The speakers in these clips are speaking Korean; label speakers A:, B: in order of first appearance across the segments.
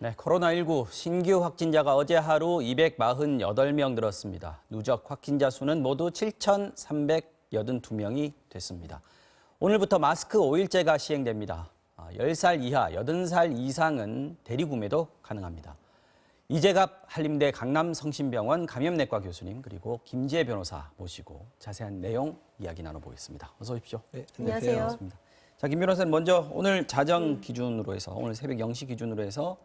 A: 네, 코로나19 신규 확진자가 어제 하루 248명 늘었습니다. 누적 확진자 수는 모두 7,382명이 됐습니다. 오늘부터 마스크 5일제가 시행됩니다. 10살 이하, 80살 이상은 대리구매도 가능합니다. 이재갑 한림대 강남성심병원 감염내과 교수님 그리고 김지혜 변호사 모시고 자세한 내용 이야기 나눠보겠습니다. 어서 오십시오.
B: 네,
C: 안녕하세요.
A: 반갑습니다. 자, 김 변호사님 먼저 오늘 자정 기준으로 해서 오늘 새벽 0시 기준으로 해서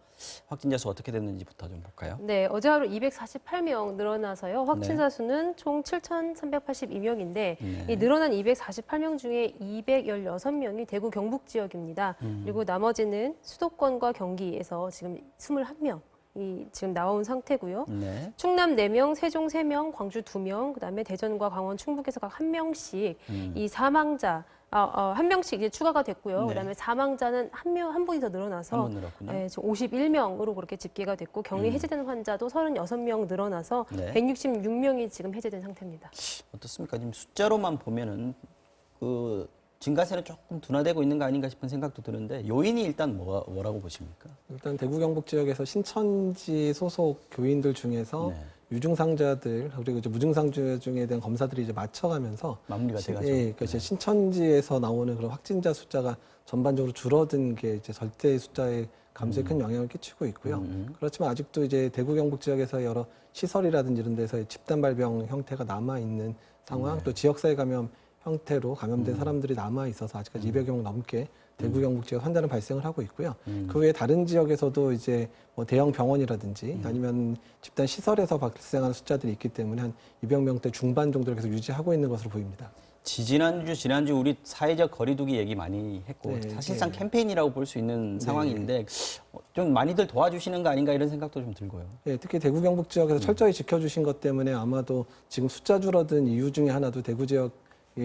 A: 확진자 수 어떻게 됐는지부터 좀 볼까요?
C: 네, 어제 하루 248명 늘어나서요. 확진자 수는 총 7,382명인데 이 늘어난 248명 중에 216명이 대구 경북 지역입니다. 그리고 나머지는 수도권과 경기에서 지금 21명. 이 지금 나온 상태고요.
A: 네.
C: 충남 4명, 세종 3명, 광주 2명, 그다음에 대전과 강원, 충북에서 각 1명씩 이 사망자 한 명씩 이제 추가가 됐고요.
A: 네.
C: 그다음에 사망자는 한 분이 더 늘어나서
A: 한 분 늘었군요.
C: 네, 지금 51명으로 그렇게 집계가 됐고 격리 해제된 환자도 36명 늘어나서
A: 네.
C: 166명이 지금 해제된 상태입니다.
A: 어떻습니까? 지금 숫자로만 보면은 그 증가세는 조금 둔화되고 있는 거 아닌가 싶은 생각도 드는데 요인이 일단 뭐라고 보십니까?
B: 일단 대구 경북 지역에서 신천지 소속 교인들 중에서
A: 네.
B: 유증상자들 그리고 이제 무증상자 중에 대한 검사들이 이제 맞춰가면서
A: 마무리가 돼가지고.
B: 예, 그러니까 이제 신천지에서 나오는 그런 확진자 숫자가 전반적으로 줄어든 게 이제 절대 숫자의 감소에 큰 영향을 끼치고 있고요. 그렇지만 아직도 이제 대구 경북 지역에서 여러 시설이라든지 이런 데서 집단 발병 형태가 남아 있는 상황, 또 지역사회 감염 형태로 감염된 사람들이 남아 있어서 아직까지 200여 명 넘게 대구 경북 지역 환자는 발생을 하고 있고요. 그 외에 다른 지역에서도 이제 뭐 대형 병원이라든지 아니면 집단 시설에서 발생하는 숫자들이 있기 때문에 한 200명대 중반 정도를 계속 유지하고 있는 것으로 보입니다.
A: 지난주 우리 사회적 거리두기 얘기 많이 했고
B: 네,
A: 사실상
B: 네.
A: 캠페인이라고 볼 수 있는 상황인데 좀 많이들 도와주시는 거 아닌가 이런 생각도 좀 들고요.
B: 예, 특히 대구 경북 지역에서 철저히 지켜주신 것 때문에 아마도 지금 숫자 줄어든 이유 중에 하나도 대구 지역에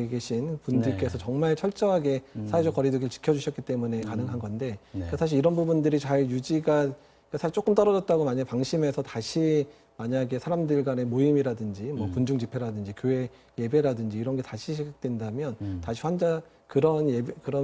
B: 계신 분들께서
A: 네.
B: 정말 철저하게 사회적 거리두기를 지켜주셨기 때문에 가능한 건데
A: 네.
B: 그러니까 사실 이런 부분들이 잘 유지가 그러니까 사실 조금 떨어졌다고 만약에 방심해서 다시 만약에 사람들 간의 모임이라든지 뭐 군중 집회라든지 교회 예배라든지 이런 게 다시 시작된다면 다시 그런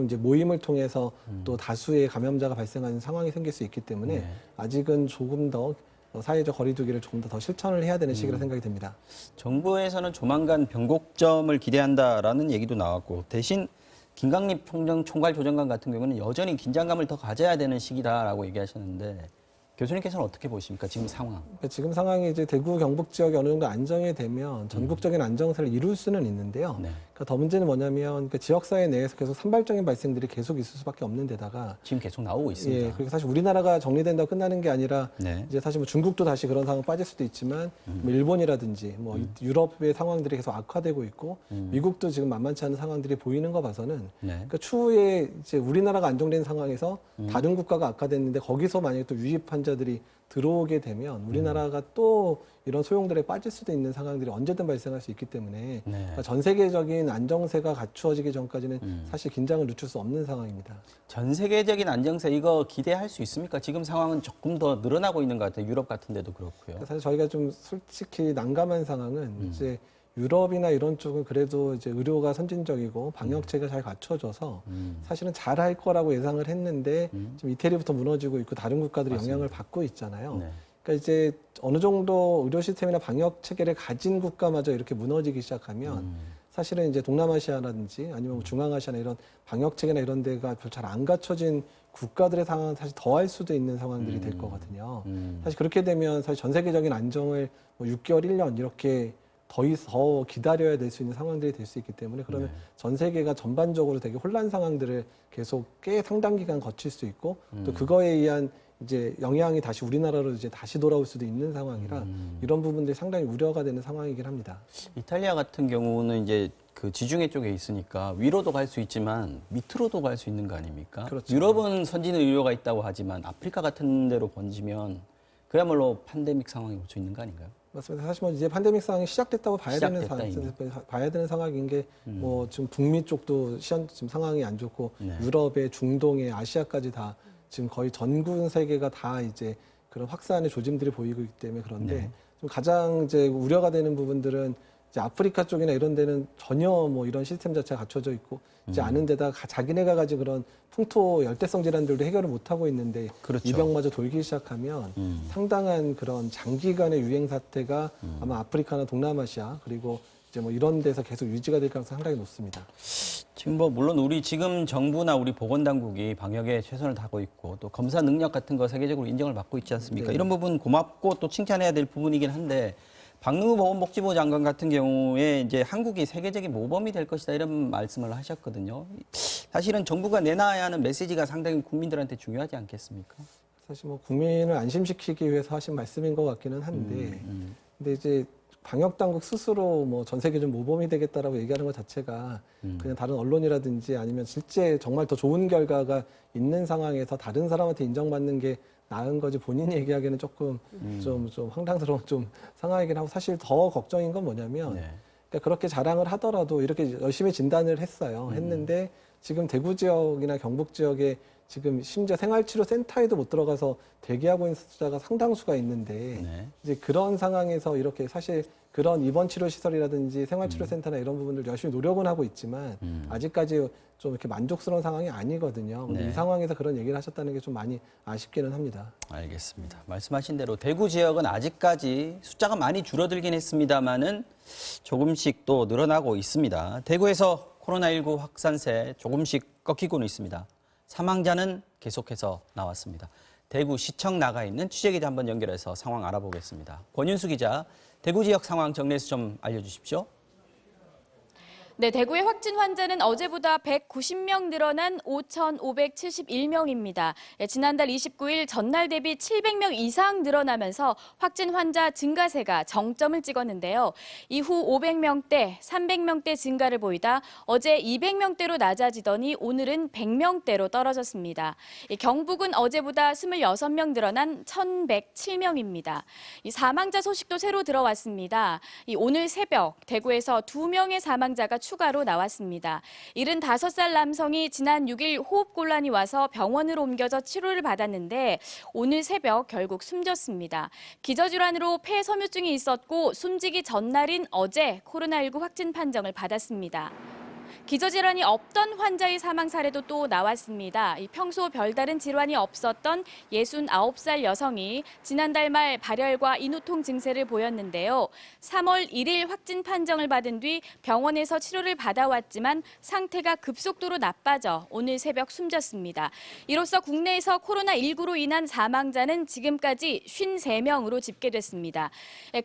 B: 이제 모임을 통해서 또 다수의 감염자가 발생하는 상황이 생길 수 있기 때문에
A: 네.
B: 아직은 조금 더 사회적 거리두기를 조금 더 실천을 해야 되는 시기라 생각이 듭니다.
A: 정부에서는 조만간 변곡점을 기대한다라는 얘기도 나왔고 대신 김강립 총괄조정관 같은 경우는 여전히 긴장감을 더 가져야 되는 시기다라고 얘기하셨는데 교수님께서는 어떻게 보십니까? 지금 상황.
B: 그러니까 지금 상황이 이제 대구 경북 지역이 어느 정도 안정이 되면 전국적인 안정세를 이룰 수는 있는데요.
A: 네.
B: 그러니까 더 문제는 뭐냐면 그 지역사회 내에서 계속 산발적인 발생들이 계속 있을 수밖에 없는 데다가
A: 지금 계속 나오고 있습니다.
B: 예, 그리고 사실 우리나라가 정리된다고 끝나는 게 아니라
A: 네.
B: 이제 사실 뭐 중국도 다시 그런 상황 빠질 수도 있지만 뭐 일본이라든지 뭐 유럽의 상황들이 계속 악화되고 있고 미국도 지금 만만치 않은 상황들이 보이는 거 봐서는
A: 네.
B: 그러니까 추후에 이제 우리나라가 안정된 상황에서 다른 국가가 악화됐는데 거기서 만약에 또 유입 환자들이 들어오게 되면 우리나라가 또 이런 소용돌이에 빠질 수도 있는 상황들이 언제든 발생할 수 있기 때문에
A: 네.
B: 그러니까 전 세계적인 안정세가 갖추어지기 전까지는 사실 긴장을 늦출 수 없는 상황입니다.
A: 전 세계적인 안정세 이거 기대할 수 있습니까? 지금 상황은 조금 더 늘어나고 있는 것 같아요. 유럽 같은 데도 그렇고요.
B: 그러니까 사실 저희가 좀 솔직히 난감한 상황은 이제 유럽이나 이런 쪽은 그래도 이제 의료가 선진적이고 방역체가 잘 갖춰져서 사실은 잘할 거라고 예상을 했는데 지금 이태리부터 무너지고 있고 다른 국가들이 영향을 받고 있잖아요.
A: 네.
B: 그러니까 이제 어느 정도 의료 시스템이나 방역 체계를 가진 국가마저 이렇게 무너지기 시작하면 사실은 이제 동남아시아라든지 아니면 뭐 중앙아시아나 이런 방역 체계나 이런 데가 잘 안 갖춰진 국가들의 상황은 사실 더할 수도 있는 상황들이 될 거거든요. 사실 그렇게 되면 사실 전 세계적인 안정을 뭐 6개월, 1년 이렇게 더 기다려야 될 수 있는 상황들이 될 수 있기 때문에 그러면 전 세계가 전반적으로 되게 혼란 상황들을 계속 꽤 상당 기간 거칠 수 있고 또 그거에 의한 이제 영향이 다시 우리나라로 이제 다시 돌아올 수도 있는 상황이라 이런 부분들이 상당히 우려가 되는 상황이긴 합니다.
A: 이탈리아 같은 경우는 이제 그 지중해 쪽에 있으니까 위로도 갈 수 있지만 밑으로도 갈 수 있는 거 아닙니까?
B: 그렇죠.
A: 유럽은 선진 의료가 있다고 하지만 아프리카 같은 데로 번지면 그야말로 팬데믹 상황이 올 수 있는 거 아닌가요?
B: 맞습니다. 사실 뭐 이제 팬데믹 상황이 시작됐다고 봐야 되는
A: 시작됐다,
B: 봐야 되는 상황인 게 뭐 지금 북미 쪽도 지금 상황이 안 좋고
A: 네.
B: 유럽에 중동에 아시아까지 다 지금 거의 전 세계가 다 이제 그런 확산의 조짐들이 보이고 있기 때문에 그런데
A: 네.
B: 좀 가장 이제 우려가 되는 부분들은 이제 아프리카 쪽이나 이런 데는 전혀 뭐 이런 시스템 자체가 갖춰져 있고 이제 않은 데다가 자기네가 가진 그런 풍토 열대성 질환들도 해결을 못 하고 있는데
A: 그렇죠.
B: 이 병마저 돌기 시작하면 상당한 그런 장기간의 유행 사태가 아마 아프리카나 동남아시아 그리고 이제 뭐 이런 데서 계속 유지가 될 가능성이 상당히 높습니다.
A: 지금 뭐 물론 우리 지금 정부나 우리 보건당국이 방역에 최선을 다하고 있고 또 검사 능력 같은 거 세계적으로 인정을 받고 있지 않습니까?
B: 네.
A: 이런 부분 고맙고 또 칭찬해야 될 부분이긴 한데 박능우 보건복지부 장관 같은 경우에 이제 한국이 세계적인 모범이 될 것이다 이런 말씀을 하셨거든요. 사실은 정부가 내놔야 하는 메시지가 상당히 국민들한테 중요하지 않겠습니까?
B: 사실 뭐 국민을 안심시키기 위해서 하신 말씀인 것 같기는 한데 근데 이제 방역 당국 스스로 뭐 전 세계적인 모범이 되겠다라고 얘기하는 것 자체가 그냥 다른 언론이라든지 아니면 실제 정말 더 좋은 결과가 있는 상황에서 다른 사람한테 인정받는 게 나은 거지 본인이 얘기하기에는 조금 좀 황당스러운 좀 상황이긴 하고 사실 더 걱정인 건 뭐냐면
A: 네.
B: 그러니까 그렇게 자랑을 하더라도 이렇게 열심히 진단을 했어요. 했는데 지금 대구 지역이나 경북 지역에 지금 심지어 생활치료센터에도 못 들어가서 대기하고 있는 숫자가 상당수가 있는데
A: 네.
B: 이제 그런 상황에서 이렇게 사실 그런 입원 치료 시설이라든지 생활치료센터나 이런 부분들 열심히 노력은 하고 있지만 아직까지 좀 이렇게 만족스러운 상황이 아니거든요. 근데
A: 네.
B: 이 상황에서 그런 얘기를 하셨다는 게 좀 많이 아쉽기는 합니다.
A: 알겠습니다. 말씀하신 대로 대구 지역은 아직까지 숫자가 많이 줄어들긴 했습니다만은 조금씩 또 늘어나고 있습니다. 대구에서 코로나19 확산세 조금씩 꺾이고는 있습니다. 사망자는 계속해서 나왔습니다. 대구시청 나가 있는 취재기자 한번 연결해서 상황 알아보겠습니다. 권윤수 기자, 대구 지역 상황 정리해서 좀 알려주십시오.
D: 네, 대구의 확진 환자는 어제보다 190명 늘어난 5,571명입니다. 지난달 29일 전날 대비 700명 이상 늘어나면서 확진 환자 증가세가 정점을 찍었는데요. 이후 500명대, 300명대 증가를 보이다 어제 200명대로 낮아지더니 오늘은 100명대로 떨어졌습니다. 경북은 어제보다 26명 늘어난 1,107명입니다. 사망자 소식도 새로 들어왔습니다. 오늘 새벽 대구에서 2명의 사망자가 추가로 나왔습니다. 75살 남성이 지난 6일 호흡곤란이 와서 병원으로 옮겨져 치료를 받았는데 오늘 새벽 결국 숨졌습니다. 기저질환으로 폐섬유증이 있었고 숨지기 전날인 어제 코로나19 확진 판정을 받았습니다. 기저질환이 없던 환자의 사망 사례도 또 나왔습니다. 평소 별다른 질환이 없었던 69살 여성이 지난달 말 발열과 인후통 증세를 보였는데요. 3월 1일 확진 판정을 받은 뒤 병원에서 치료를 받아왔지만 상태가 급속도로 나빠져 오늘 새벽 숨졌습니다. 이로써 국내에서 코로나19로 인한 사망자는 지금까지 53명으로 집계됐습니다.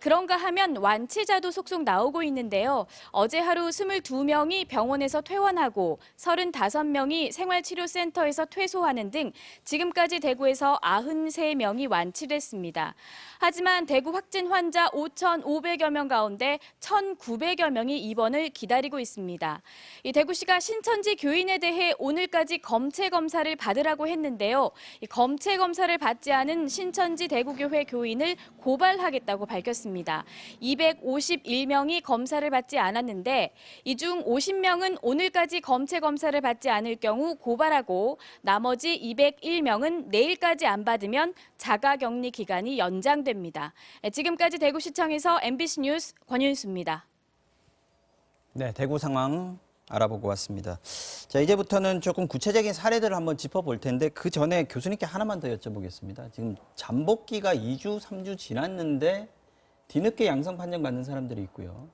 D: 그런가 하면 완치자도 속속 나오고 있는데요. 어제 하루 22명이 병원에서 퇴원하고 35명이 생활치료센터에서 퇴소하는 등 지금까지 대구에서 93명이 완치됐습니다. 하지만 대구 확진 환자 5,500여 명 가운데 1,900여 명이 입원을 기다리고 있습니다. 이 대구시가 신천지 교인에 대해 오늘까지 검체 검사를 받으라고 했는데요. 이 검체 검사를 받지 않은 신천지 대구교회 교인을 고발하겠다고 밝혔습니다. 251명이 검사를 받지 않았는데 이 중 50명은 오늘까지 검체 검사를 받지 않을 경우 고발하고 나머지 201명은 내일까지 안 받으면 자가격리 기간이 연장됩니다. 지금까지 대구시청에서 MBC 뉴스 권윤수입니다.
A: 네, 대구 상황 알아보고 왔습니다. 자, 이제부터는 조금 구체적인 사례들을 한번 짚어볼 텐데 그 전에 교수님께 하나만 더 여쭤보겠습니다. 지금 잠복기가 2주, 3주 지났는데 뒤늦게 양성 판정 받는 사람들이 있고요.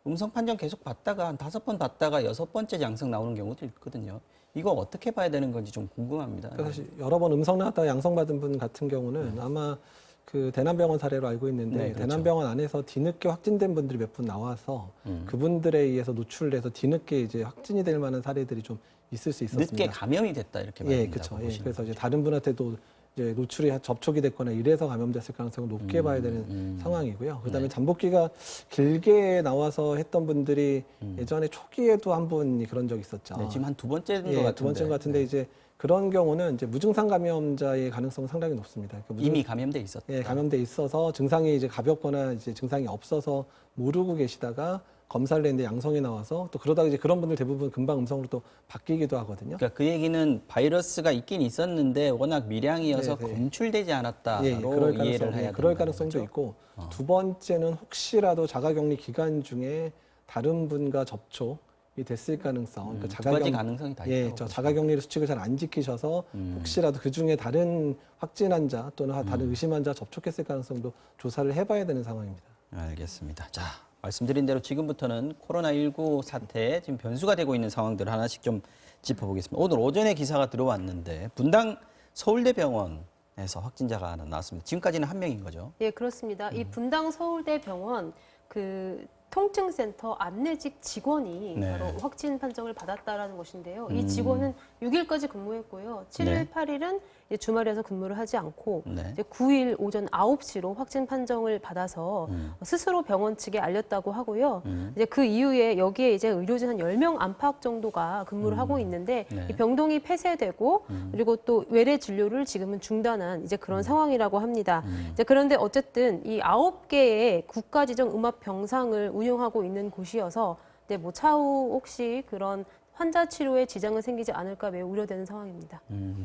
A: 음성 판정 계속 받다가 한 5번 받다가 6번째 양성 나오는 경우도 있거든요. 이거 어떻게 봐야 되는 건지 좀 궁금합니다.
B: 그러니까 사실 여러 번 음성 나왔다가 양성 받은 분 같은 경우는 아마 그 대남병원 사례로 알고 있는데
A: 네, 그렇죠.
B: 대남병원 안에서 뒤늦게 확진된 분들이 몇 분 나와서 그분들에 의해서 노출돼서 뒤늦게 이제 확진이 될 만한 사례들이 좀 있을 수 있었습니다.
A: 늦게 감염이 됐다 이렇게
B: 예,
A: 말합니다.
B: 그렇죠. 예, 그래서 이제 다른 분한테도 이제 노출이 접촉이 됐거나 이래서 감염됐을 가능성을 높게 봐야 되는 상황이고요. 그다음에
A: 네.
B: 잠복기가 길게 나와서 했던 분들이 예전에 초기에도 한 분이 그런 적이 있었죠.
A: 네, 지금 한 2번째인 것
B: 예,
A: 같은데.
B: 두 번째인 것 같은데 이제 그런 경우는 이제 무증상 감염자의 가능성은 상당히 높습니다. 그러니까
A: 이미 감염돼 있었다.
B: 예, 감염돼 있어서 증상이 이제 가볍거나 이제 증상이 없어서 모르고 계시다가 검사를 했는데 양성이 나와서 또 그러다가 이제 그런 분들 대부분 금방 음성으로 또 바뀌기도 하거든요.
A: 그러니까 그 얘기는 바이러스가 있긴 있었는데 워낙 미량이어서
B: 네, 네.
A: 검출되지 않았다로
B: 예, 그럴
A: 이해를 해야
B: 그럴
A: 된다는
B: 가능성도
A: 거죠?
B: 있고 두 번째는 혹시라도 자가격리 기간 중에 다른 분과 접촉이 됐을 가능성. 그러니까
A: 두 가지 가능성이 다
B: 예,
A: 있다고
B: 저
A: 보시면
B: 자가격리 수칙을 잘 안 지키셔서 혹시라도 그 중에 다른 확진 환자 또는 다른 의심 환자 접촉했을 가능성도 조사를 해봐야 되는 상황입니다.
A: 알겠습니다. 자, 말씀드린 대로 지금부터는 코로나19 사태 지금 변수가 되고 있는 상황들을 하나씩 좀 짚어보겠습니다. 오늘 오전에 기사가 들어왔는데 분당 서울대병원에서 확진자가 하나 나왔습니다. 지금까지는 한 명인 거죠?
C: 예, 그렇습니다. 이 분당 서울대병원 그 통증센터 안내직 직원이
A: 네.
C: 바로 확진 판정을 받았다라는 것인데요. 이 직원은 6일까지 근무했고요. 7일,
A: 네.
C: 8일은 주말이라서 근무를 하지 않고
A: 네.
C: 이제 9일 오전 9시로 확진 판정을 받아서 스스로 병원 측에 알렸다고 하고요. 이제 그 이후에 여기에 이제 의료진 한 10명 안팎 정도가 근무를 하고 있는데
A: 네.
C: 이 병동이 폐쇄되고 그리고 또 외래 진료를 지금은 중단한 이제 그런 상황이라고 합니다. 이제 그런데 어쨌든 이 9개의 국가지정 음압 병상을 운영하고 있는 곳이어서 네, 뭐 차후 혹시 그런 환자 치료에 지장은 생기지 않을까 매우 우려되는 상황입니다.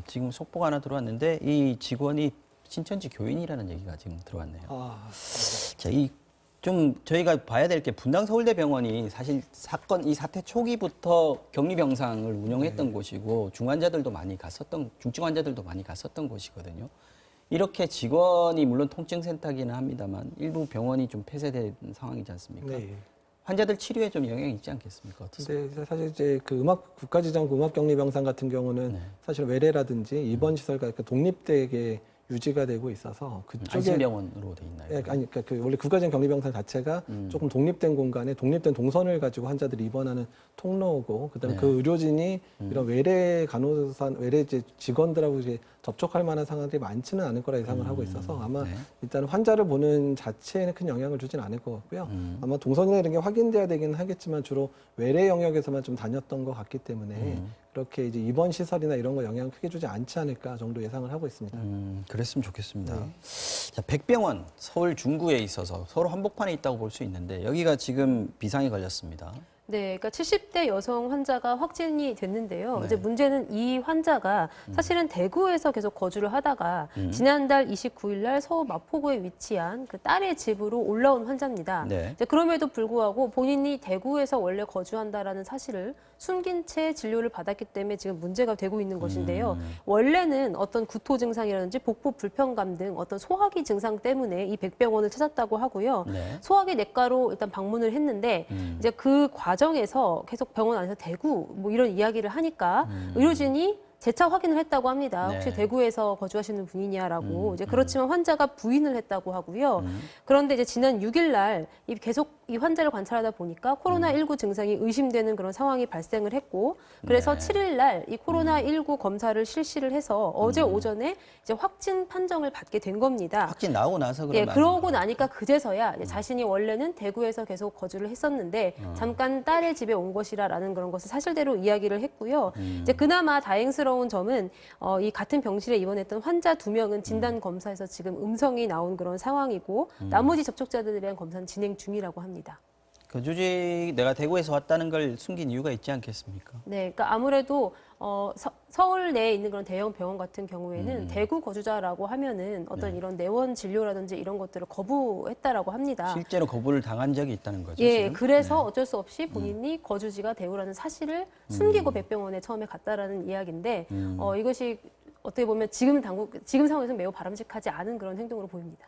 A: 지금 속보가 하나 들어왔는데 이 직원이 신천지 교인이라는 얘기가 지금 들어왔네요. 자, 좀 저희가 봐야 될 게 분당 서울대병원이 사실 이 사태 초기부터 격리 병상을 운영했던 곳이고 중증 환자들도 많이 갔었던 곳이거든요. 이렇게 직원이 물론 통증센터기는 합니다만 일부 병원이 좀 폐쇄된 상황이지 않습니까?
B: 네.
A: 환자들 치료에 좀 영향이 있지 않겠습니까? 어떻습니까?
B: 근데 사실 이제 그 국가지정 음압격리병상 같은 경우는
A: 네.
B: 사실 외래라든지 입원 시설과 독립되게 유지가 되고 있어서 그쪽에
A: 안심병원으로 돼 있나요?
B: 예, 아니, 그러니까 그 원래 국가적인 격리병상 자체가 조금 독립된 공간에 독립된 동선을 가지고 환자들이 입원하는 통로고, 그다음에
A: 네.
B: 그 의료진이 이런 외래 간호사, 외래 이제 직원들하고 이제 접촉할 만한 상황들이 많지는 않을 거라 예상을 하고 있어서 아마
A: 네.
B: 일단 환자를 보는 자체에는 큰 영향을 주진 않을 것 같고요. 아마 동선이나 이런 게 확인돼야 되긴 하겠지만 주로 외래 영역에서만 좀 다녔던 것 같기 때문에 그렇게 이제 입원 시설이나 이런 거 영향 크게 주지 않지 않을까 정도 예상을 하고 있습니다.
A: 그랬으면 좋겠습니다.
B: 네.
A: 자, 백병원 서울 중구에 있어서 서로 한복판에 있다고 볼 수 있는데 여기가 지금 비상이 걸렸습니다.
C: 네, 그러니까 70대 여성 환자가 확진이 됐는데요.
A: 네.
C: 이제 문제는 이 환자가 사실은 대구에서 계속 거주를 하다가 지난달 29일 날 서울 마포구에 위치한 그 딸의 집으로 올라온 환자입니다.
A: 네.
C: 이제 그럼에도 불구하고 본인이 대구에서 원래 거주한다라는 사실을 숨긴 채 진료를 받았기 때문에 지금 문제가 되고 있는 것인데요. 원래는 어떤 구토 증상이라든지 복부 불편감 등 어떤 소화기 증상 때문에 이 백병원을 찾았다고 하고요.
A: 네.
C: 소화기 내과로 일단 방문을 했는데 이제 그 과정에서 계속 병원 안에서 대구 뭐 이런 이야기를 하니까 의료진이 재차 확인을 했다고 합니다. 혹시
A: 네.
C: 대구에서 거주하시는 분이냐라고. 이제 그렇지만 환자가 부인을 했다고 하고요. 그런데 이제 지난 6일 날 계속 이 환자를 관찰하다 보니까 코로나19 증상이 의심되는 그런 상황이 발생을 했고, 그래서
A: 네.
C: 7일 날 이 코로나19 검사를 실시를 해서 어제 오전에 이제 확진 판정을 받게 된 겁니다.
A: 확진 나오고 나서
C: 예,
A: 그러면
C: 그러고 나니까 그제서야 이제 자신이 원래는 대구에서 계속 거주를 했었는데 잠깐 딸의 집에 온 것이라라는 그런 것을 사실대로 이야기를 했고요. 이제 그나마 다행스러운 점은 이 같은 병실에 입원했던 환자 2명은 진단 검사에서 지금 음성이 나온 그런 상황이고 나머지 접촉자들에 대한 검사는 진행 중이라고 합니다.
A: 그 조직 내가 대구에서 왔다는 걸 숨긴 이유가 있지 않겠습니까?
C: 네, 그러니까 아무래도 서울 내에 있는 그런 대형 병원 같은 경우에는 대구 거주자라고 하면은 어떤 이런 내원 진료라든지 이런 것들을 거부했다라고 합니다.
A: 실제로 거부를 당한 적이 있다는 거죠.
C: 예,
A: 지금?
C: 그래서 어쩔 수 없이 본인이 거주지가 대구라는 사실을 숨기고 백병원에 처음에 갔다라는 이야기인데 이것이 어떻게 보면 지금 상황에서 매우 바람직하지 않은 그런 행동으로 보입니다.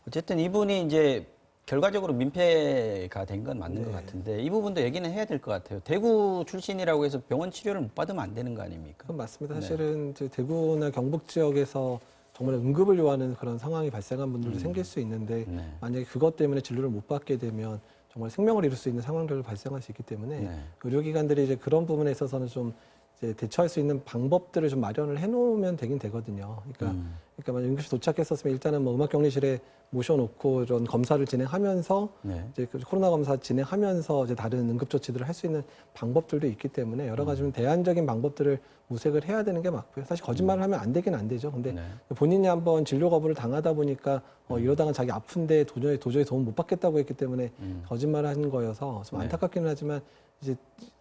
A: 어쨌든 이분이 이제 결과적으로 민폐가 된 건 맞는 것 같은데 이 부분도 얘기는 해야 될 것 같아요. 대구 출신이라고 해서 병원 치료를 못 받으면 안 되는 거 아닙니까?
B: 그건 맞습니다. 사실은 이제 대구나 경북 지역에서 정말 응급을 요하는 그런 상황이 발생한 분들도 생길 수 있는데
A: 네.
B: 만약에 그것 때문에 진료를 못 받게 되면 정말 생명을 잃을 수 있는 상황들도 발생할 수 있기 때문에
A: 네.
B: 의료기관들이 이제 그런 부분에 있어서는 좀 이제 대처할 수 있는 방법들을 좀 마련을 해놓으면 되긴 되거든요. 그러니까 만약 응급실 도착했었으면 일단은 뭐 음압격리실에 모셔놓고 이런 검사를 진행하면서
A: 네.
B: 이제 그 코로나 검사 진행하면서 이제 다른 응급 조치들을 할 수 있는 방법들도 있기 때문에 여러 가지 좀 대안적인 방법들을 모색을 해야 되는 게 맞고요. 사실 거짓말을 하면 안 되긴 안 되죠. 근데
A: 네.
B: 본인이 한번 진료 거부를 당하다 보니까 이러다가 자기 아픈데 도저히 도움 못 받겠다고 했기 때문에 거짓말을 한 거여서 좀
A: 네.
B: 안타깝기는 하지만 이제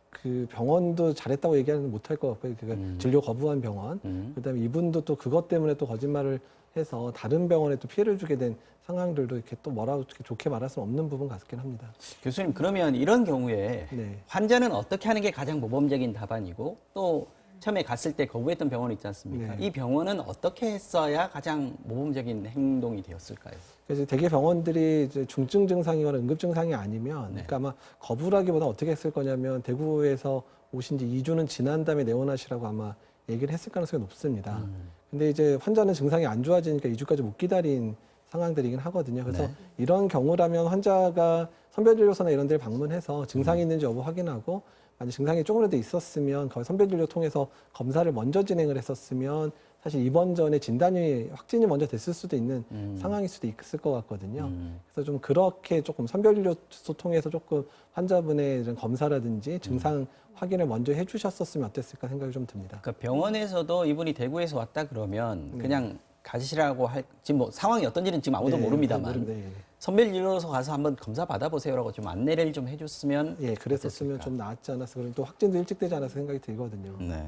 B: 그 병원도 잘했다고 얘기하는 못할 것 같고요. 그러니까 진료 거부한 병원. 그다음에 이분도 또 그것 때문에 또 거짓말을 해서 다른 병원에 또 피해를 주게 된 상황들도 이렇게 또 뭐라고 좋게 말할 수는 없는 부분 같긴 합니다.
A: 교수님, 그러면 이런 경우에
B: 네.
A: 환자는 어떻게 하는 게 가장 모범적인 답안이고 또 처음에 갔을 때 거부했던 병원 있지 않습니까?
B: 네.
A: 이 병원은 어떻게 했어야 가장 모범적인 행동이 되었을까요?
B: 그래서 대개 병원들이 이제 중증 증상이거나 응급 증상이 아니면,
A: 네.
B: 그러니까 아마 거부라기보다 어떻게 했을 거냐면 대구에서 오신 지 2주는 지난 다음에 내원하시라고 아마 얘기를 했을 가능성이 높습니다. 근데 이제 환자는 증상이 안 좋아지니까 2주까지 못 기다린 상황들이긴 하거든요. 그래서
A: 네.
B: 이런 경우라면 환자가 선별진료소나 이런 데를 방문해서 증상이 있는지 여부 확인하고 만약 증상이 조금이라도 있었으면 거의 선별진료 통해서 검사를 먼저 진행을 했었으면 사실 입원 전에 진단이 확진이 먼저 됐을 수도 있는 상황일 수도 있을 것 같거든요. 그래서 좀 그렇게 조금 선별진료소 통해서 조금 환자분의 이런 검사라든지 증상 확인을 먼저 해주셨었으면 어땠을까 생각이 좀 듭니다.
A: 그러니까 병원에서도 이분이 대구에서 왔다 그러면 그냥 가시라고 지금 뭐 상황이 어떤지는 지금 아무도
B: 네,
A: 모릅니다만
B: 모릅니다. 예.
A: 선별진료소 가서 한번 검사 받아보세요라고 좀 안내를 좀 해줬으면
B: 예, 그랬었으면
A: 어땠을까?
B: 좀 나았지 않았어. 그리고 또 확진도 일찍 되지 않아서 생각이 들거든요.
A: 네.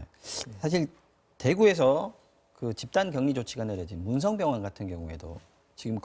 A: 사실 대구에서 그 집단 격리 조치가 내려진 문성병원 같은 경우에도 지금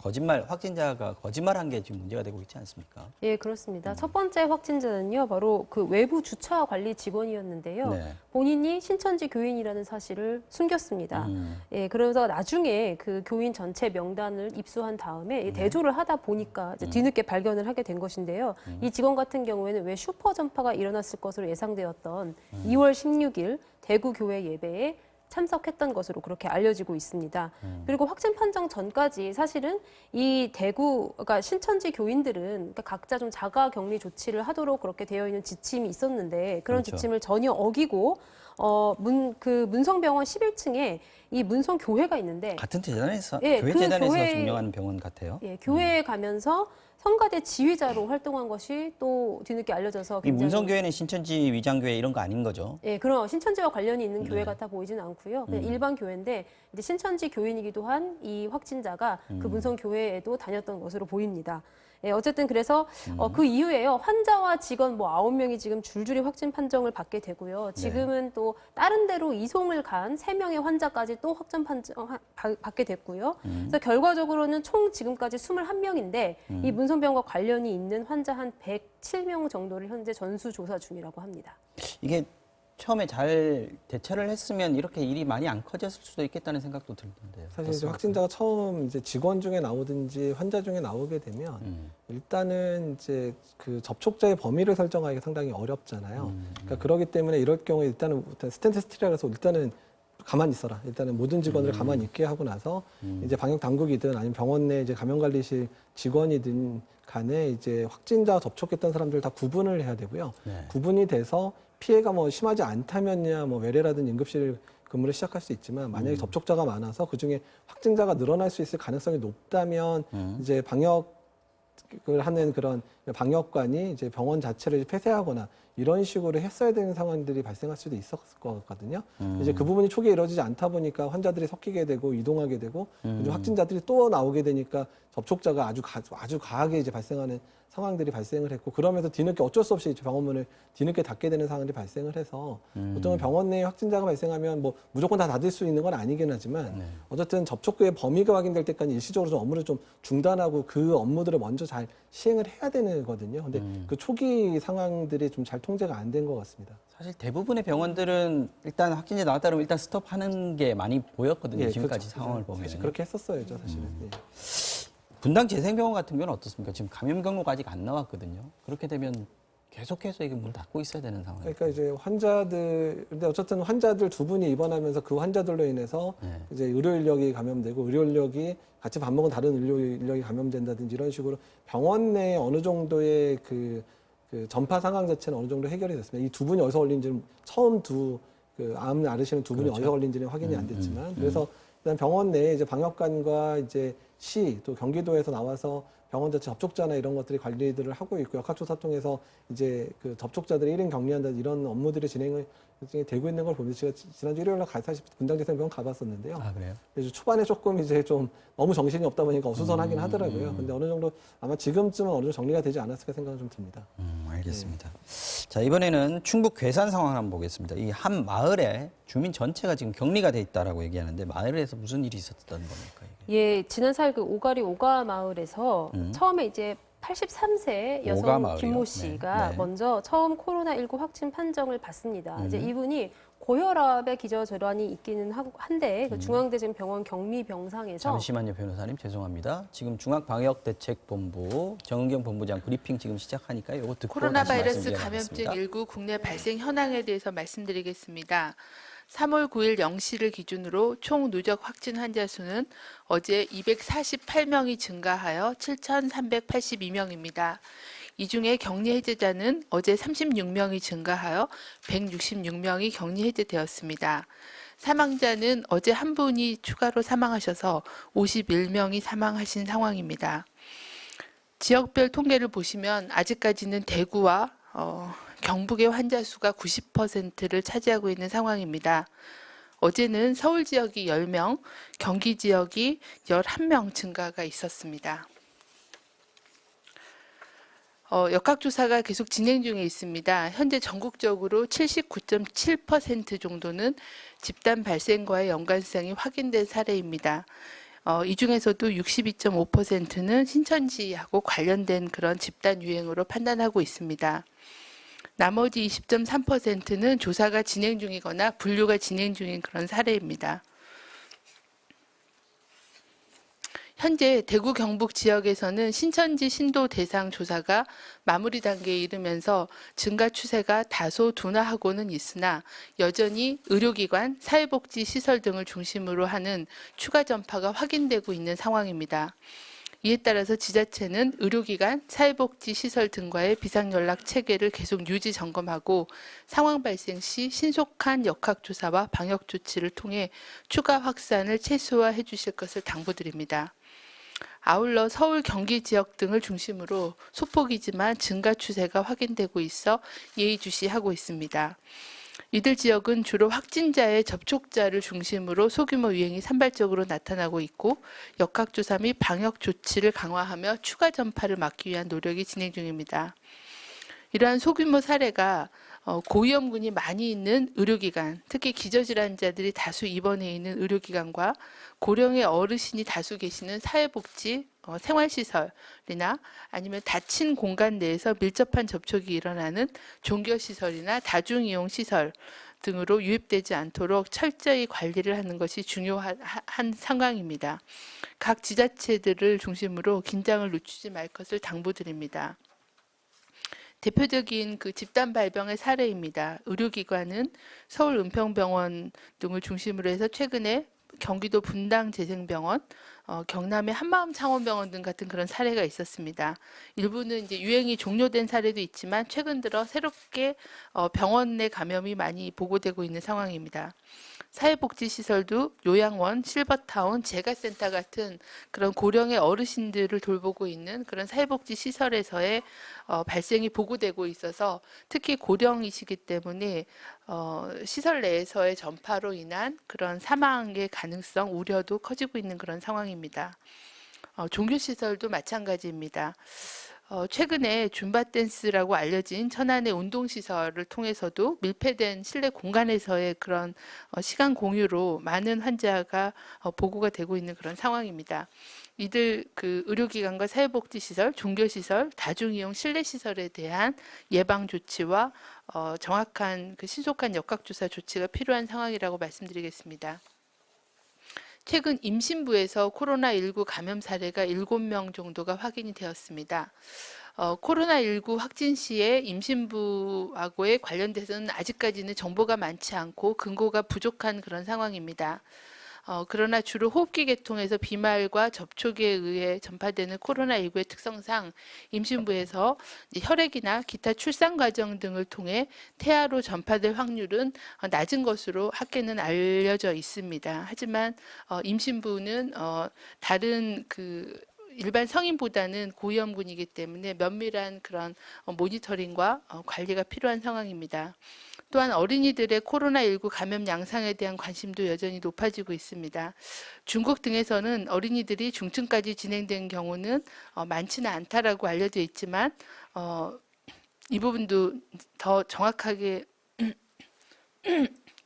A: 확진자가 거짓말한 게 지금 문제가 되고 있지 않습니까?
C: 예, 그렇습니다. 첫 번째 확진자는요, 바로 그 외부 주차 관리 직원이었는데요.
A: 네.
C: 본인이 신천지 교인이라는 사실을 숨겼습니다. 예, 그래서 나중에 그 교인 전체 명단을 입수한 다음에 대조를 하다 보니까 이제 뒤늦게 발견을 하게 된 것인데요. 이 직원 같은 경우에는 왜 슈퍼 전파가 일어났을 것으로 예상되었던 2월 16일 대구 교회 예배에 참석했던 것으로 그렇게 알려지고 있습니다. 그리고 확진 판정 전까지 사실은 이 그러니까 신천지 교인들은 그러니까 각자 좀 자가 격리 조치를 하도록 그렇게 되어 있는 지침이 있었는데 그런
A: 그렇죠.
C: 지침을 전혀 어기고 문성병원 11층에 이 문성교회가 있는데
A: 같은 재단에서
C: 예,
A: 교회
C: 그
A: 재단에서
C: 교회-
A: 운영하는 병원 같아요.
C: 예, 교회에 가면서 성가대 지휘자로 활동한 것이 또 뒤늦게 알려져서
A: 이
C: 굉장히
A: 문성교회는 신천지 위장교회 이런 거 아닌 거죠?
C: 예, 그런 신천지와 관련이 있는
A: 네.
C: 교회 같아 보이지는 않고요. 그냥 일반 교회인데 이제 신천지 교인이기도 한 이 확진자가 그 문성 교회에도 다녔던 것으로 보입니다. 예, 어쨌든 그래서 그 이후에요. 환자와 직원 뭐 9명이 지금 줄줄이 확진 판정을 받게 되고요. 지금은 또 다른 데로 이송을 간 3명의 환자까지 또 확진 판정 받게 됐고요. 그래서 결과적으로는 총 지금까지 21명인데 이 문성병과 관련이 있는 환자 한 107명 정도를 현재 전수 조사 중이라고 합니다.
A: 이게 처음에 잘 대처를 했으면 이렇게 일이 많이 안 커졌을 수도 있겠다는 생각도 들던데요.
B: 사실 이제 확진자가 처음 이제 직원 중에 나오든지 환자 중에 나오게 되면 일단은 이제 그 접촉자의 범위를 설정하기가 상당히 어렵잖아요. 그러니까 그러기 때문에 이럴 경우에 일단 스탠드 스틸이라 해서 일단은 가만히 있어라. 일단은 모든 직원들을 가만히 있게 하고 나서 이제 방역 당국이든 아니면 병원 내 이제 감염관리실 직원이든 간에 이제 확진자 접촉했던 사람들 다 구분을 해야 되고요.
A: 네.
B: 구분이 돼서 피해가 뭐 심하지 않다면야 뭐 외래라든 응급실 근무를 시작할 수 있지만 만약에 접촉자가 많아서 그 중에 확진자가 늘어날 수 있을 가능성이 높다면 이제 방역을 하는 그런 방역관이 이제 병원 자체를 폐쇄하거나 이런 식으로 했어야 되는 상황들이 발생할 수도 있었을 것 같거든요. 이제 그 부분이 초기에 이루어지지 않다 보니까 환자들이 섞이게 되고 이동하게 되고 이제 확진자들이 또 나오게 되니까 접촉자가 아주 과하게 이제 발생하는 상황들이 발생을 했고 그러면서 뒤늦게 어쩔 수 없이 병원문을 뒤늦게 닫게 되는 상황들이 발생을 해서 보통은 병원 내에 확진자가 발생하면 뭐 무조건 다 닫을 수 있는 건 아니긴 하지만
A: 네.
B: 어쨌든 접촉구의 범위가 확인될 때까지 일시적으로 좀 업무를 좀 중단하고 그 업무들을 먼저 잘 시행을 해야 되는 거거든요. 근데 그 초기 상황들이 좀 잘 통제가 안 된 것 같습니다.
A: 사실 대부분의 병원들은 일단 확진자 나왔다 그러면 일단 스톱하는 게 많이 보였거든요.
B: 예,
A: 지금까지
B: 그렇죠.
A: 상황을 보면.
B: 사실 그렇게 했었어야죠, 사실은. 예.
A: 분당 재생병원 같은 경우는 어떻습니까? 지금 감염 경로가 아직 안 나왔거든요. 그렇게 되면 계속해서 이게 문 닫고 있어야 되는 상황이에요.
B: 그러니까 이제 근데 어쨌든 환자들 2분이 입원하면서 그 환자들로 인해서
A: 네.
B: 이제 의료 인력이 감염되고 의료 인력이 같이 밥 먹은 다른 의료 인력이 감염된다든지 이런 식으로 병원 내에 어느 정도의 그 전파 상황 자체는 어느 정도 해결이 됐습니다. 이 2분이 어디서 올린지는 처음 그 암 앓으시는 두 분이
A: 그렇죠.
B: 어디서 걸린지는 확인이 안 됐지만 그래서 일단 병원 내에 이제 방역관과 이제 시 또 경기도에서 나와서 병원 자체 접촉자나 이런 것들이 관리들을 하고 있고 역학조사 통해서 이제 그 접촉자들을 1인 격리한다 이런 업무들이 진행이 되고 있는 걸 보면서 제가 지난주 일요일 날 사실 분당재생병원 가봤었는데요.
A: 아, 그래요?
B: 그래서 초반에 조금 이제 좀 너무 정신이 없다 보니까 어수선하긴 하더라고요. 근데 어느 정도 아마 지금쯤은 어느 정도 정리가 되지 않았을까 생각은 좀 듭니다.
A: 알겠습니다. 자, 이번에는 충북 괴산 상황 한번 보겠습니다. 이 한 마을에 주민 전체가 지금 격리가 돼 있다라고 얘기하는데 마을에서 무슨 일이 있었다는 겁니까? 이게?
C: 예, 지난 4일 그 오가리 오가 마을에서 처음에 이제 83세
A: 오가
C: 여성
A: 마을이요?
C: 김모 씨가
A: 네.
C: 먼저 처음 코로나19 확진 판정을 받습니다. 이제 이분이 고혈압의 기저질환이 있기는 한데 그 중앙대증병원 격리병상에서
A: 잠시만요, 변호사님. 죄송합니다. 지금 중앙방역대책본부 정은경 본부장 브리핑 지금 시작하니까요. 이거 듣고
E: 코로나
A: 다시
E: 바이러스
A: 말씀
E: 감염증
A: 이어나가겠습니다.
E: 19 국내 발생 현황에 대해서 말씀드리겠습니다. 3월 9일 0시를 기준으로 총 누적 확진 환자 수는 어제 248명이 증가하여 7,382명입니다. 이 중에 격리 해제자는 어제 36명이 증가하여 166명이 격리 해제되었습니다. 사망자는 어제 한 분이 추가로 사망하셔서 51명이 사망하신 상황입니다. 지역별 통계를 보시면 아직까지는 대구와 경북의 환자 수가 90%를 차지하고 있는 상황입니다. 어제는 서울 지역이 10명, 경기 지역이 11명 증가가 있었습니다. 역학조사가 계속 진행 중에 있습니다. 현재 전국적으로 79.7% 정도는 집단 발생과의 연관성이 확인된 사례입니다. 이 중에서도 62.5%는 신천지하고 관련된 그런 집단 유행으로 판단하고 있습니다. 나머지 20.3%는 조사가 진행 중이거나 분류가 진행 중인 그런 사례입니다. 현재 대구 경북 지역에서는 신천지 신도 대상 조사가 마무리 단계에 이르면서 증가 추세가 다소 둔화하고는 있으나 여전히 의료기관, 사회복지시설 등을 중심으로 하는 추가 전파가 확인되고 있는 상황입니다. 이에 따라서 지자체는 의료기관, 사회복지시설 등과의 비상연락 체계를 계속 유지 점검하고 상황 발생 시 신속한 역학조사와 방역조치를 통해 추가 확산을 최소화해 주실 것을 당부드립니다. 아울러 서울, 경기 지역 등을 중심으로 소폭이지만 증가 추세가 확인되고 있어 예의주시하고 있습니다. 이들 지역은 주로 확진자의 접촉자를 중심으로 소규모 유행이 산발적으로 나타나고 있고 역학조사 및 방역 조치를 강화하며 추가 전파를 막기 위한 노력이 진행 중입니다. 이러한 소규모 사례가 고위험군이 많이 있는 의료기관, 특히 기저질환자들이 다수 입원해 있는 의료기관과 고령의 어르신이 다수 계시는 사회복지, 생활시설이나 아니면 닫힌 공간 내에서 밀접한 접촉이 일어나는 종교시설이나 다중이용시설 등으로 유입되지 않도록 철저히 관리를 하는 것이 중요한 상황입니다. 각 지자체들을 중심으로 긴장을 늦추지 말 것을 당부드립니다. 대표적인 그 집단 발병의 사례입니다. 의료기관은 서울 은평병원 등을 중심으로 해서 최근에 경기도 분당재생병원, 경남의 한마음창원병원 등 같은 그런 사례가 있었습니다. 일부는 이제 유행이 종료된 사례도 있지만 최근 들어 새롭게 병원 내 감염이 많이 보고되고 있는 상황입니다. 사회복지시설도 요양원, 실버타운, 재가센터 같은 그런 고령의 어르신들을 돌보고 있는 그런 사회복지시설에서의 발생이 보고되고 있어서 특히 고령이시기 때문에 시설 내에서의 전파로 인한 그런 사망의 가능성, 우려도 커지고 있는 그런 상황입니다. 종교시설도 마찬가지입니다. 최근에 줌바댄스라고 알려진 천안의 운동시설을 통해서도 밀폐된 실내 공간에서의 그런 시간 공유로 많은 환자가 보고가 되고 있는 그런 상황입니다. 이들 그 의료기관과 사회복지시설, 종교시설, 다중이용 실내시설에 대한 예방 조치와 정확한 그 신속한 역학조사 조치가 필요한 상황이라고 말씀드리겠습니다. 최근 임신부에서 코로나19 감염 사례가 7명 정도가 확인이 되었습니다. 코로나19 확진 시에 임신부하고의 관련돼서는 아직까지는 정보가 많지 않고 근거가 부족한 그런 상황입니다. 그러나 주로 호흡기 계통에서 비말과 접촉에 의해 전파되는 코로나19의 특성상 임신부에서 혈액이나 기타 출산 과정 등을 통해 태아로 전파될 확률은 낮은 것으로 학계는 알려져 있습니다. 하지만 임신부는 다른 일반 성인보다는 고위험군이기 때문에 면밀한 그런 모니터링과 관리가 필요한 상황입니다. 또한 어린이들의 코로나19 감염 양상에 대한 관심도 여전히 높아지고 있습니다. 중국 등에서는 어린이들이 중증까지 진행된 경우는 많지는 않다라고 알려져 있지만 이 부분도 더 정확하게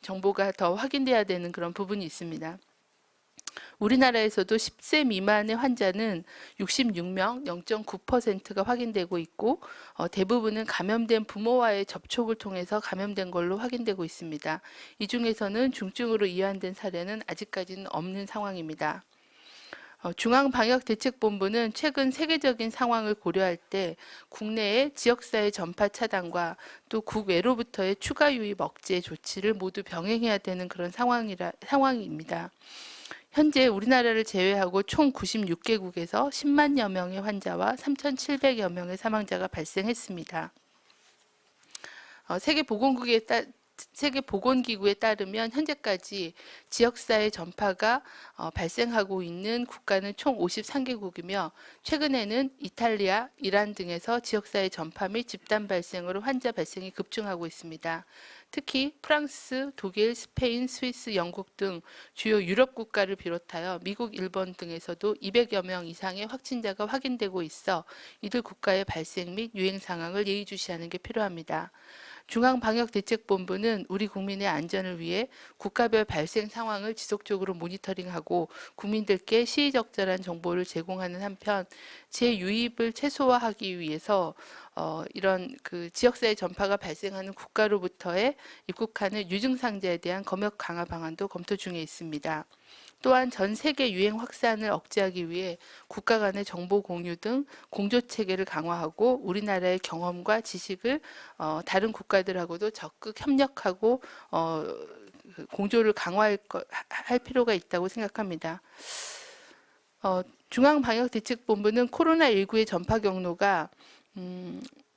E: 정보가 더 확인돼야 되는 그런 부분이 있습니다. 우리나라에서도 10세 미만의 환자는 66명, 0.9%가 확인되고 있고 대부분은 감염된 부모와의 접촉을 통해서 감염된 걸로 확인되고 있습니다. 이 중에서는 중증으로 이완된 사례는 아직까지는 없는 상황입니다. 중앙방역대책본부는 최근 세계적인 상황을 고려할 때 국내의 지역사회 전파 차단과 또 국외로부터의 추가 유입 억제 조치를 모두 병행해야 되는 그런 상황입니다. 현재 우리나라를 제외하고 총 96개국에서 10만여 명의 환자와 3,700여 명의 사망자가 발생했습니다. 세계보건기구에 따르면 현재까지 지역사회 전파가 발생하고 있는 국가는 총 53개국이며 최근에는 이탈리아, 이란 등에서 지역사회 전파 및 집단 발생으로 환자 발생이 급증하고 있습니다. 특히 프랑스, 독일, 스페인, 스위스, 영국 등 주요 유럽 국가를 비롯하여 미국, 일본 등에서도 200여 명 이상의 확진자가 확인되고 있어 이들 국가의 발생 및 유행 상황을 예의주시하는 게 필요합니다. 중앙방역대책본부는 우리 국민의 안전을 위해 국가별 발생 상황을 지속적으로 모니터링하고 국민들께 시의적절한 정보를 제공하는 한편 재유입을 최소화하기 위해서 이런 지역사회 전파가 발생하는 국가로부터의 입국하는 유증상자에 대한 검역 강화 방안도 검토 중에 있습니다. 또한 전 세계 유행 확산을 억제하기 위해 국가 간의 정보 공유 등 공조 체계를 강화하고 우리나라의 경험과 지식을 다른 국가들하고도 적극 협력하고 공조를 강화할 필요가 있다고 생각합니다. 중앙방역대책본부는 코로나19의 전파 경로가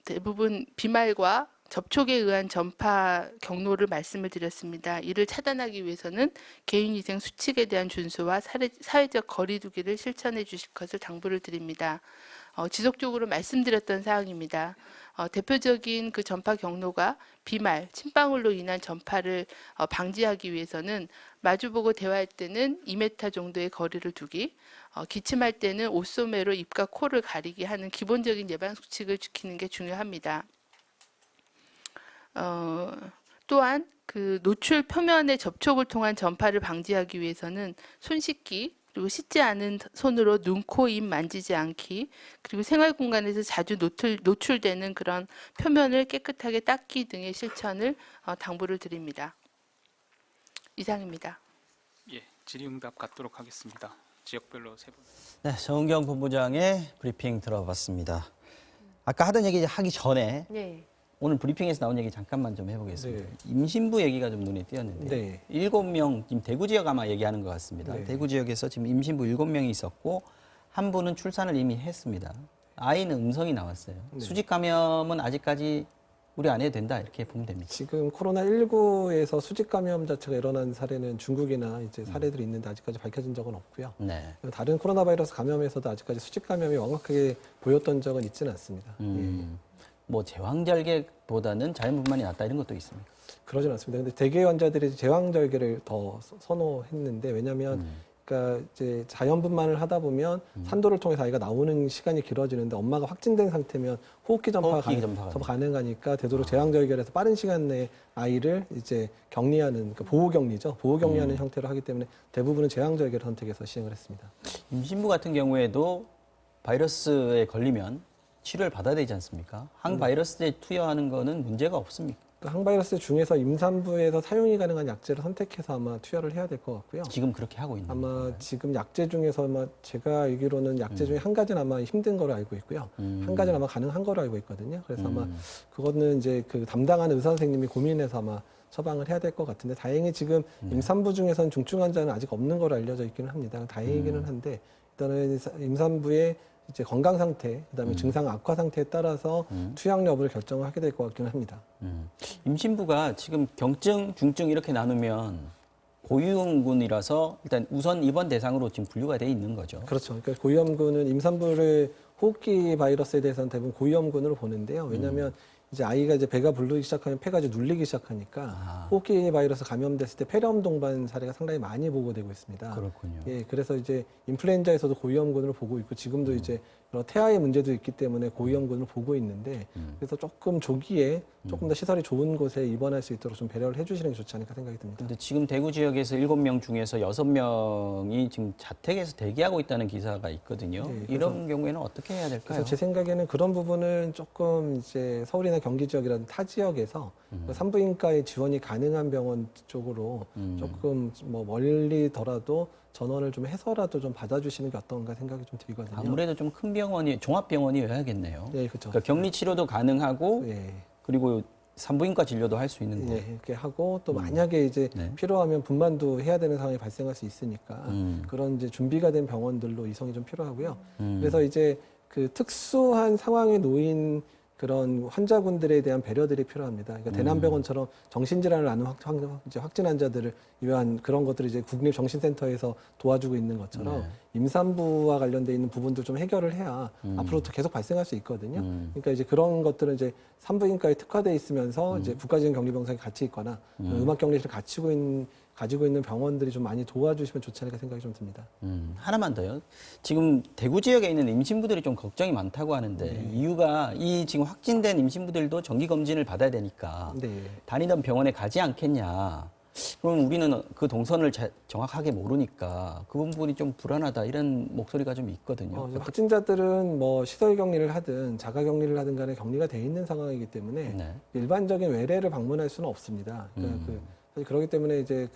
E: 대부분 비말과 접촉에 의한 전파 경로를 말씀을 드렸습니다. 이를 차단하기 위해서는 개인위생 수칙에 대한 준수와 사회적 거리 두기를 실천해 주실 것을 당부를 드립니다. 지속적으로 말씀드렸던 사항입니다. 대표적인 그 전파 경로가 비말, 침방울로 인한 전파를 방지하기 위해서는 마주보고 대화할 때는 2m 정도의 거리를 두기, 기침할 때는 옷소매로 입과 코를 가리기 하는 기본적인 예방 수칙을 지키는 게 중요합니다. 또한 노출 표면의 접촉을 통한 전파를 방지하기 위해서는 손 씻기, 그리고 씻지 않은 손으로 눈, 코, 입 만지지 않기, 그리고 생활 공간에서 자주 노출되는 그런 표면을 깨끗하게 닦기 등의 실천을 당부를 드립니다. 이상입니다.
F: 예, 질의응답 갖도록 하겠습니다. 지역별로 세 분.
A: 네, 정은경 본부장의 브리핑 들어봤습니다. 아까 하던 얘기 하기 전에
C: 네.
A: 오늘 브리핑에서 나온 얘기 잠깐만 좀 해보겠습니다.
B: 네.
A: 임신부 얘기가 좀 눈에 띄었는데
B: 네.
A: 7명, 지금 대구 지역 아마 얘기하는 것 같습니다.
B: 네.
A: 대구 지역에서 지금 임신부 7명이 있었고 한 분은 출산을 이미 했습니다. 아이는 음성이 나왔어요.
B: 네.
A: 수직 감염은 아직까지 우리 안 해도 된다 이렇게 보면 됩니다.
B: 지금 코로나19에서 수직 감염 자체가 일어난 사례는 중국이나 이제 사례들이 있는데 아직까지 밝혀진 적은 없고요.
A: 네.
B: 다른 코로나 바이러스 감염에서도 아직까지 수직 감염이 명확하게 보였던 적은 있지는 않습니다.
A: 뭐 제왕절개보다는 자연분만이 낫다 이런 것도 있습니다.
B: 그러진 않습니다. 근데 대개 환자들이 제왕절개를 더 선호했는데 왜냐하면 그러니까 이제 자연분만을 하다 보면 산도를 통해서 아이가 나오는 시간이 길어지는데 엄마가 확진된 상태면 호흡기 전파가 가능하니까 되도록 제왕절개를 해서 빠른 시간 내에 아이를 이제 격리하는 그러니까 보호격리죠. 보호격리하는 형태로 하기 때문에 대부분은 제왕절개를 선택해서 시행을 했습니다.
A: 임신부 같은 경우에도 바이러스에 걸리면 치료를 받아야 되지 않습니까? 항바이러스제 투여하는 거는 문제가 없습니까?
B: 항바이러스 중에서 임산부에서 사용이 가능한 약제를 선택해서 아마 투여를 해야 될 것 같고요.
A: 지금 그렇게 하고 있는
B: 아마
A: 건가요?
B: 지금 약제 중에서 아마 제가 알기로는 약제 중에 한 가지는 아마 힘든 거로 알고 있고요. 한 가지는 아마 가능한 거로 알고 있거든요. 그래서 아마 그거는 이제 그 담당하는 의사 선생님이 고민해서 아마 처방을 해야 될 것 같은데 다행히 지금 임산부 중에서는 중증 환자는 아직 없는 걸로 알려져 있기는 합니다. 다행이기는 한데 일단은 임산부의 이제 건강 상태, 그다음에 증상 악화 상태에 따라서 투약 여부를 결정을 하게 될 것 같기는 합니다.
A: 임신부가 지금 경증, 중증 이렇게 나누면 고위험군이라서 일단 우선 입원 대상으로 지금 분류가 돼 있는 거죠.
B: 그렇죠. 그러니까 고위험군은 임산부를 호흡기 바이러스에 대해서는 대부분 고위험군으로 보는데요. 왜냐하면 이제 아이가 이제 배가 부르기 시작하면 폐가 이제 눌리기 시작하니까 호흡기 바이러스 감염됐을 때 폐렴 동반 사례가 상당히 많이 보고되고 있습니다.
A: 그렇군요.
B: 예, 그래서 이제 인플루엔자에서도 고위험군으로 보고 있고 지금도 이제 여러 태아의 문제도 있기 때문에 고위험군을 보고 있는데 그래서 조금 조기에 조금 더 시설이 좋은 곳에 입원할 수 있도록 좀 배려를 해주시는 게 좋지 않을까 생각이 듭니다.
A: 근데 지금 대구 지역에서 7명 중에서 6명이 지금 자택에서 대기하고 있다는 기사가 있거든요.
B: 네,
A: 이런 경우에는 어떻게 해야 될까요?
B: 그래서 제 생각에는 그런 부분은 조금 이제 서울이나 경기 지역이라든 타 지역에서 산부인과의 지원이 가능한 병원 쪽으로 조금 뭐 멀리더라도 전원을 좀 해서라도 좀 받아주시는 게 어떤가 생각이 좀 들거든요.
A: 아무래도 좀 큰 병원이 종합병원이어야겠네요.
B: 네, 그렇죠.
A: 그러니까 격리 치료도 가능하고
B: 예,
A: 그리고 산부인과 진료도 할 수 있는 거.
B: 예, 이렇게 하고 또 만약에 이제
A: 네.
B: 필요하면 분만도 해야 되는 상황이 발생할 수 있으니까
A: 음.
B: 그런 이제 준비가 된 병원들로 이송이 좀 필요하고요. 그래서 이제 그 특수한 상황에 놓인 그런 환자분들에 대한 배려들이 필요합니다. 그러니까 대남병원처럼 정신질환을 앓는 이제 확진 환자들을 위한 그런 것들을 이제 국립정신센터에서 도와주고 있는 것처럼
A: 네.
B: 임산부와 관련돼 있는 부분도 좀 해결을 해야 앞으로도 계속 발생할 수 있거든요. 그러니까 이제 그런 것들은 이제 산부인과에 특화돼 있으면서 이제 국가적인 격리병상에 같이 있거나 음악격리실을 가지고 있는 병원들이 좀 많이 도와주시면 좋지 않을까 생각이 좀 듭니다.
A: 하나만 더요. 지금 대구 지역에 있는 임신부들이 좀 걱정이 많다고 하는데 이유가 이 지금 확진된 임신부들도 정기 검진을 받아야 되니까
B: 네.
A: 다니던 병원에 가지 않겠냐. 그럼 우리는 그 동선을 정확하게 모르니까 그 부분이 좀 불안하다 이런 목소리가 좀 있거든요.
B: 확진자들은 뭐 시설 격리를 하든 자가 격리를 하든 간에 격리가 돼 있는 상황이기 때문에
A: 네.
B: 일반적인 외래를 방문할 수는 없습니다. 그러니까 사실 그렇기 때문에 이제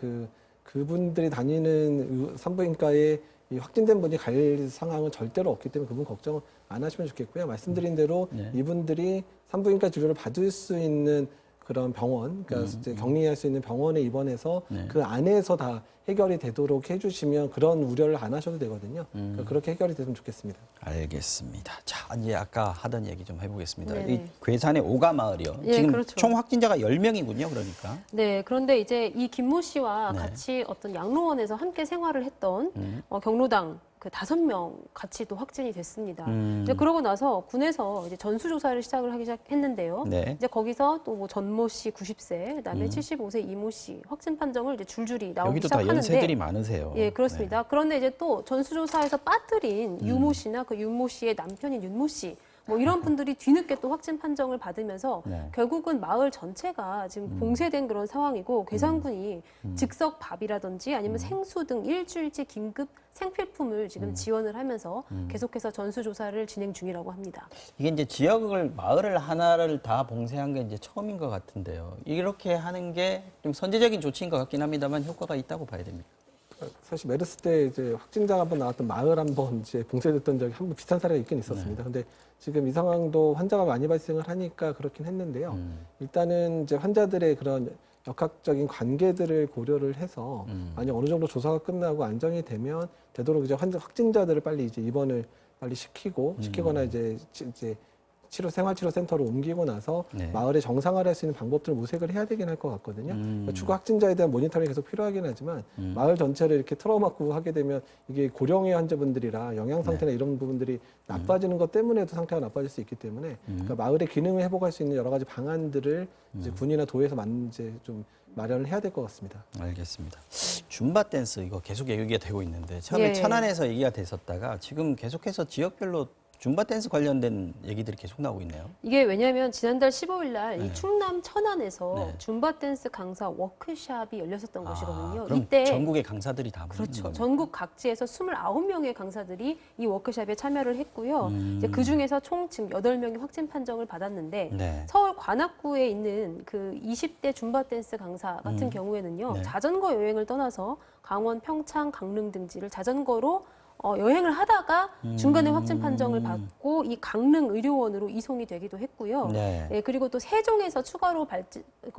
B: 그분들이 다니는 산부인과에 이 확진된 분이 갈 상황은 절대로 없기 때문에 그분 걱정 안 하시면 좋겠고요. 말씀드린 대로
A: 네.
B: 이분들이 산부인과 진료를 받을 수 있는 그런 병원, 그러니까 이제 격리할 수 있는 병원에 입원해서
A: 네.
B: 그 안에서 다 해결이 되도록 해주시면 그런 우려를 안 하셔도 되거든요. 그러니까 그렇게 해결이 됐으면 좋겠습니다.
A: 알겠습니다. 자, 이제 아까 하던 얘기 좀 해보겠습니다.
C: 네네.
A: 이 괴산의 오가마을이요.
C: 예,
A: 지금
C: 그렇죠.
A: 총 확진자가 10명이군요. 그러니까.
C: 네, 그런데 이제 이 김모 씨와
A: 네.
C: 같이 어떤 양로원에서 함께 생활을 했던 경로당 그 5명 같이 또 확진이 됐습니다. 이제 그러고 나서 군에서 이제 전수조사를 시작을 하기 시작했는데요.
A: 네.
C: 이제 거기서 또 뭐 전모 씨 90세, 그다음에 75세 이모 씨 확진 판정을 이제 줄줄이 나오기
A: 여기도 다
C: 시작하는데
A: 연세들이 많으세요.
C: 예, 그렇습니다. 그런데 이제 또 전수조사에서 빠뜨린 유모 씨나 그 윤모 씨의 남편인 윤모 씨, 뭐 이런 분들이 뒤늦게 또 확진 판정을 받으면서
A: 네.
C: 결국은 마을 전체가 지금 봉쇄된 그런 상황이고 괴산군이 즉석 밥이라든지 아니면 생수 등 일주일치 긴급 생필품을 지금 지원을 하면서 계속해서 전수조사를 진행 중이라고 합니다.
A: 이게 이제 마을을 하나를 다 봉쇄한 게 이제 처음인 것 같은데요. 이렇게 하는 게 좀 선제적인 조치인 것 같긴 합니다만 효과가 있다고 봐야 됩니다.
B: 사실 메르스 때 이제 확진자가 한번 나왔던 마을 한번 이제 봉쇄됐던 적이 한번 비슷한 사례가 있긴 있었습니다. 근데 지금 이 상황도 환자가 많이 발생을 하니까 그렇긴 했는데요. 일단은 이제 환자들의 그런 역학적인 관계들을 고려를 해서 만약 어느 정도 조사가 끝나고 안정이 되면 되도록 이제 확진자들을 빨리 이제 입원을 빨리 시키거나 이제 생활치료센터로 옮기고 나서
A: 네.
B: 마을에 정상화를 할 수 있는 방법들을 모색을 해야 되긴 할 것 같거든요. 그러니까 추가 확진자에 대한 모니터링이 계속 필요하긴 하지만 마을 전체를 이렇게 틀어막고 하게 되면 이게 고령의 환자분들이라 영양 상태나 이런 부분들이 나빠지는 것 때문에도 상태가 나빠질 수 있기 때문에 그러니까 마을의 기능을 회복할 수 있는 여러 가지 방안들을 이제 군이나 도에서 이제 좀 마련을 해야 될 것 같습니다.
A: 알겠습니다. 줌바 댄스 이거 계속 얘기가 되고 있는데 처음에
C: 예.
A: 천안에서 얘기가 됐었다가 지금 계속해서 지역별로 줌바 댄스 관련된 얘기들이 계속 나오고 있네요.
C: 이게 왜냐하면 지난달 15일 날 이 충남 천안에서
A: 네.
C: 줌바 댄스 강사 워크숍이 열렸었던 곳이거든요.
A: 그럼
C: 이때
A: 전국의 강사들이 다 모이는
C: 그렇죠.
A: 겁니다.
C: 전국 각지에서 29명의 강사들이 이 워크숍에 참여를 했고요. 이제 그 중에서 총 지금 8명이 확진 판정을 받았는데
A: 네.
C: 서울 관악구에 있는 그 20대 줌바 댄스 강사 같은 경우에는요.
A: 네.
C: 자전거 여행을 떠나서 강원, 평창, 강릉 등지를 자전거로 여행을 하다가 중간에 확진 판정을 받고 이 강릉 의료원으로 이송이 되기도 했고요.
A: 네.
C: 예, 그리고 또 세종에서 추가로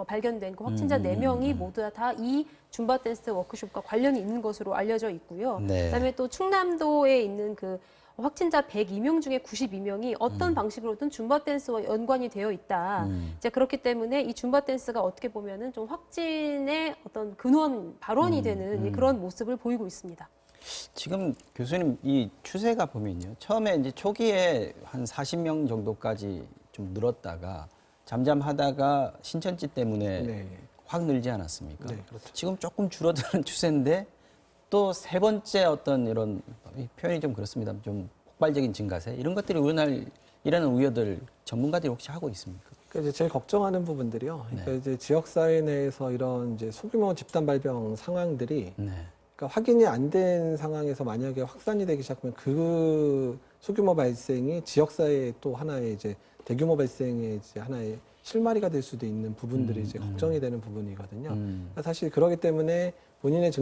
C: 발견된 그 확진자 4명이 모두 다 이 줌바 댄스 워크숍과 관련이 있는 것으로 알려져 있고요.
A: 네.
C: 그다음에 또 충남도에 있는 그 확진자 102명 중에 92명이 어떤 방식으로든 줌바 댄스와 연관이 되어 있다. 이제 그렇기 때문에 이 줌바 댄스가 어떻게 보면은 좀 확진의 어떤 근원 발원이 되는 그런 모습을 보이고 있습니다.
A: 지금 교수님 이 추세가 보면요. 처음에 이제 초기에 한 40명 정도까지 좀 늘었다가 잠잠하다가 신천지 때문에
B: 네.
A: 확 늘지 않았습니까?
B: 네, 그렇죠.
A: 지금 조금 줄어드는 추세인데 또 세 번째 어떤 이런 표현이 좀 그렇습니다. 좀 폭발적인 증가세 이런 것들이 일어나는 우려들 전문가들이 혹시 하고 있습니까?
B: 그러니까 이제 제일 걱정하는 부분들이요. 그러니까
A: 네.
B: 이제 지역사회 내에서 이런 이제 소규모 집단 발병 상황들이
A: 네.
B: 그러니까 확인이 안 된 상황에서 만약에 확산이 되기 시작하면 그 소규모 발생이 지역사회의 또 하나의 이제 대규모 발생의 이제 하나의 실마리가 될 수도 있는 부분들이 이제 걱정이 되는 부분이거든요. 그러니까 사실 그러기 때문에 본인의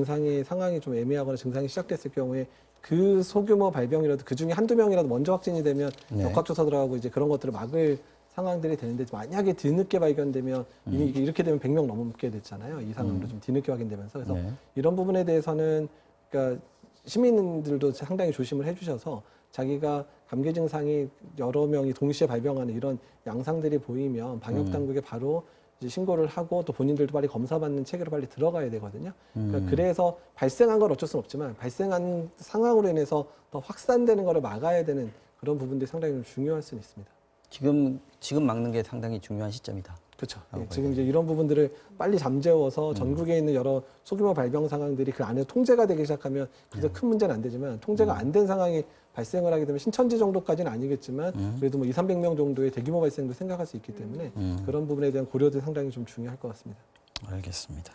B: 상황이 좀 애매하거나 증상이 시작됐을 경우에 그 소규모 발병이라도 그 중에 한두 명이라도 먼저 확진이 되면
A: 네.
B: 역학조사 들어가고 이제 그런 것들을 막을 상황들이 되는데 만약에 뒤늦게 발견되면 이미 이렇게 되면 100명 넘게 됐잖아요. 이 상황으로 좀 뒤늦게 확인되면서 그래서
A: 네.
B: 이런 부분에 대해서는 그러니까 시민들도 상당히 조심을 해주셔서 자기가 감기 증상이 여러 명이 동시에 발병하는 이런 양상들이 보이면 방역 당국에 바로 이제 신고를 하고 또 본인들도 빨리 검사받는 체계로 빨리 들어가야 되거든요. 그러니까 그래서 발생한 건 어쩔 수는 없지만 발생한 상황으로 인해서 더 확산되는 거를 막아야 되는 그런 부분들이 상당히 좀 중요할 수는 있습니다.
A: 지금 막는 게 상당히 중요한 시점이다.
B: 그렇죠.
A: 아,
B: 지금 이제 이런 부분들을 빨리 잠재워서 전국에 있는 여러 소규모 발병 상황들이 그 안에 통제가 되기 시작하면 그래서 큰 문제는 안 되지만 통제가 안 된 상황이 발생을 하게 되면 신천지 정도까지는 아니겠지만 그래도 뭐 200~300명 정도의 대규모 발생도 생각할 수 있기 때문에 그런 부분에 대한 고려도 상당히 좀 중요할 것 같습니다.
A: 알겠습니다.